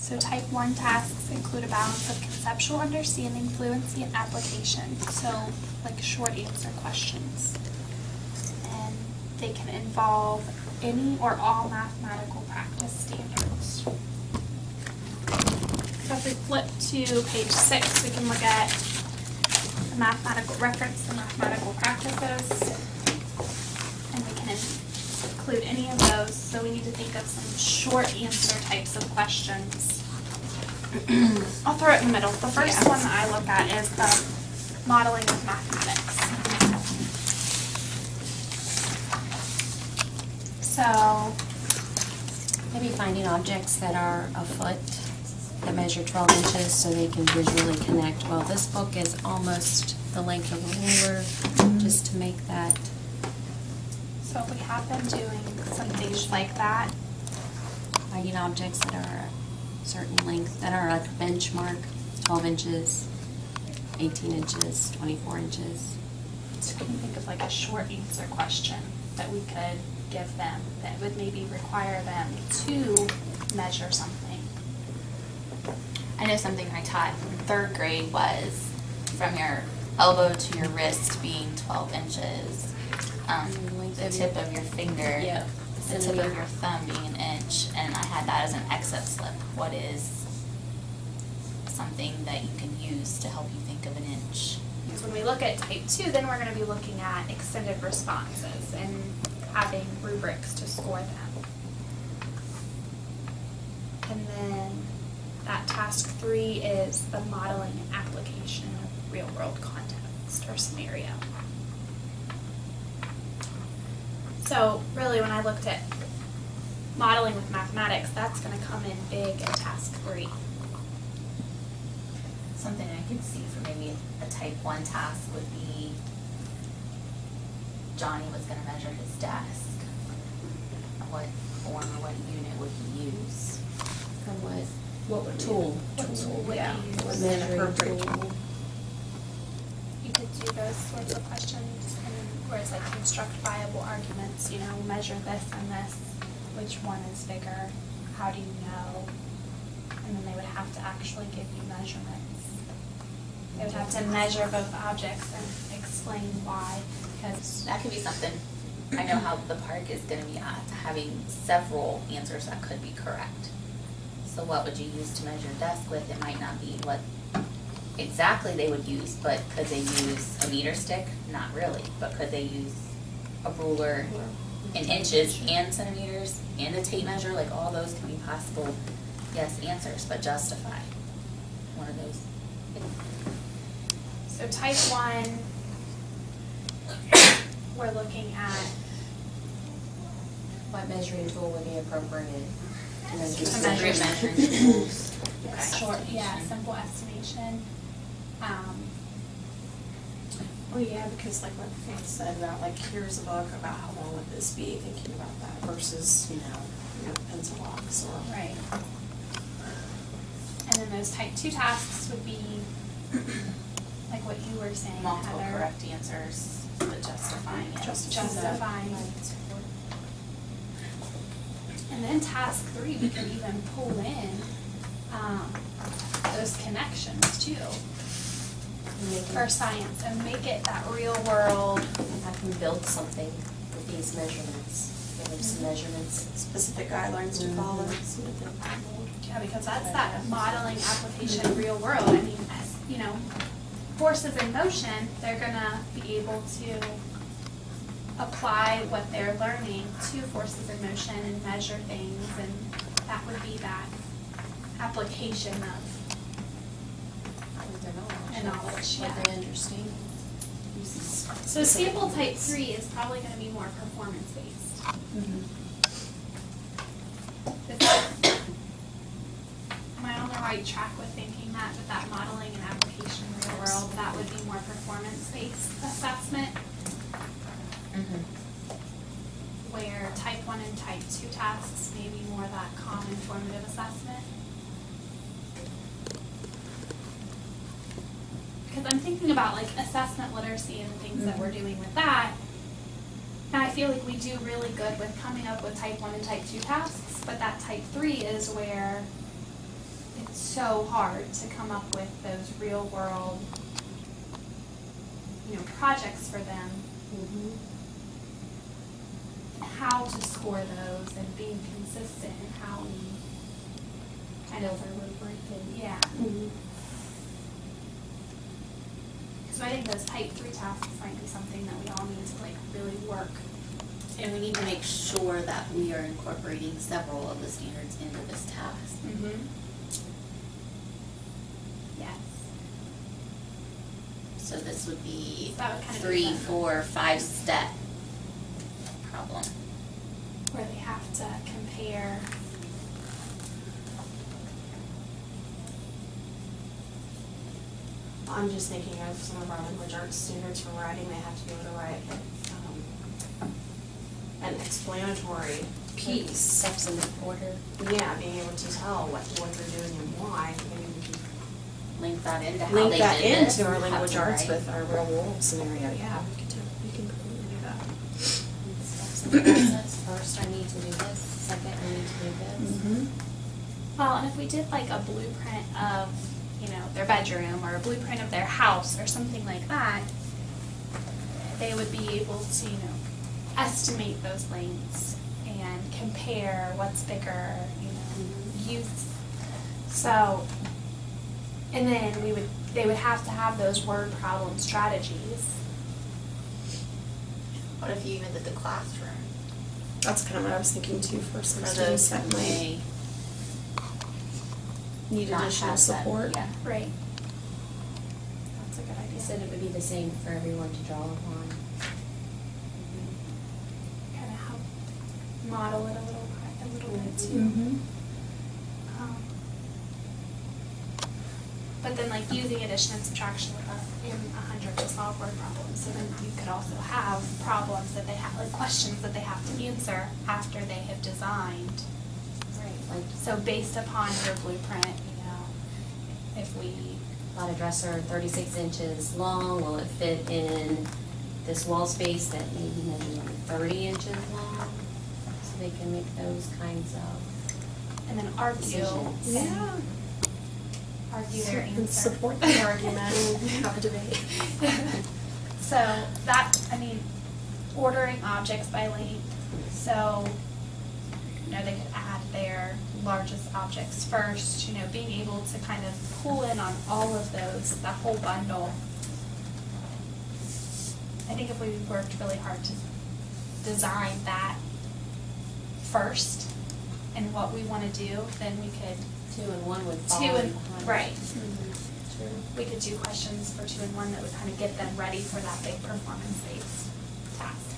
So type 1 tasks include a balance of conceptual understanding, fluency, and application. So like short answer questions. And they can involve any or all mathematical practice standards. So if we flip to page 6, we can look at the mathematical reference to mathematical practices. And we can include any of those. So we need to think of some short answer types of questions. I'll throw it in the middle. The first one that I look at is the modeling of mathematics. So maybe finding objects that are a foot that measure 12 inches so they can visually connect. Well, this book is almost the length of a ruler, just to make that. So if we have them doing some things like that, Finding objects that are a certain length, that are like a benchmark, 12 inches, 18 inches, 24 inches. so can you think of like a short answer question that we could give them that would maybe require them to measure something? I know something I taught in 3rd grade was from your elbow to your wrist being 12 inches, the tip of your finger, the tip of your thumb being an inch, and I had that as an exit slip. What is something that you can use to help you think of an inch? So when we look at type 2, then we're going to be looking at extended responses and having rubrics to score them. And then that task 3 is the modeling and application of real world context or scenario. So really when I looked at modeling with mathematics, that's going to come in big in task 3. Something I could see for maybe a type 1 task would be Johnny was going to measure his desk. What form or what unit would he use? Or what Tool would Yeah. you use? What's an appropriate tool? You could do those sorts of questions, and where it's like construct viable arguments, you know, measure this and this, which one is bigger, how do you know? And then they would have to actually give you measurements. They would have to measure both objects and explain why, because That could be something. I know how the park is going to be at having several answers that could be correct. So what would you use to measure a desk with? It might not be what exactly they would use, but could they use a meter stick? Not really, but could they use a ruler in inches and centimeters and a tape measure? Like all those can be possible, yes, answers, but justify one of those. so type 1, we're looking at What measuring tool would be appropriate to measure? To measure. Measuring tools. a Okay. short, simple estimation. Oh yeah, because like what Faith said about like, here's a book about how long would this be, thinking about that versus, pencil box or. Right. And then those type 2 tasks would be like what you were saying, Multiple Heather. correct answers, but justifying it. Justifying. And then task 3, we can even pull in those connections too for science and make it that real world. I can build something with these measurements. Give them some measurements. Specific guidelines to follow, see what they follow. Yeah, because that's that modeling application real world. I mean, as, you know, forces in motion, they're gonna be able to apply what they're learning to forces in motion and measure things, and that would be that application of Their knowledge, what yeah. they understand. So sample type 3 is probably gonna be more performance based. Am I on the right track with thinking that with that modeling and application in real world, that would be more performance based assessment? Where type 1 and type 2 tasks may be more that common formative assessment? Because I'm thinking about like assessment literacy and the things that we're doing with that. And I feel like we do really good with coming up with type 1 and type 2 tasks, but that type 3 is where it's so hard to come up with those real world, projects for them. How to score those and being consistent in how we kind of rubric and, yeah. So I think those type 3 tasks might be something that we all need to like really work. And we need to make sure that we are incorporating several of the standards into this task. Yes. So this would be That would kind of 3, be 4, 5 step problem. where they have to compare. I'm just thinking of some of our language arts students for writing, they have to be able to write an explanatory piece. Steps in the order. Yeah, being able to tell what they're doing and why. Maybe we can Link that into how link they that did this, into our how language to arts write. with our real world scenario. Yeah, we can completely do that. Steps in the process. First, I need to do this. Second, I need to do this. Well, and if we did like a blueprint of, their bedroom or a blueprint of their house or something like that, they would be able to, estimate those lengths and compare what's bigger, use. So, and then they would have to have those word problem strategies. What if you even did the classroom? That's kind of what I was thinking too for some For students those that who might may need not additional have that, support. yeah. Right. That's a good You idea. said it would be the same for everyone to draw upon. Kind of help model it a little bit too. Mm-hmm. But then like using addition and subtraction with in 100 to solve word problems. So then you could also have problems that they have, like questions that they have to answer after they have designed. Right. Like So based upon your blueprint, if we, a dresser 36 inches long, will it fit in this wall space that maybe measures 30 inches long? So they can make those kinds of and then argue decisions. and argue their And answer. support the argument and have a debate. So that, ordering objects by length, so, they could add their largest objects first, being able to kind of pull in on all of those, that whole bundle. I think if we worked really hard to design that first and what we want to do, then we could 2 and 1 would fall 2 and, behind. right. True. We could do questions for 2 and 1 that would kind of get them ready for that big performance-based task.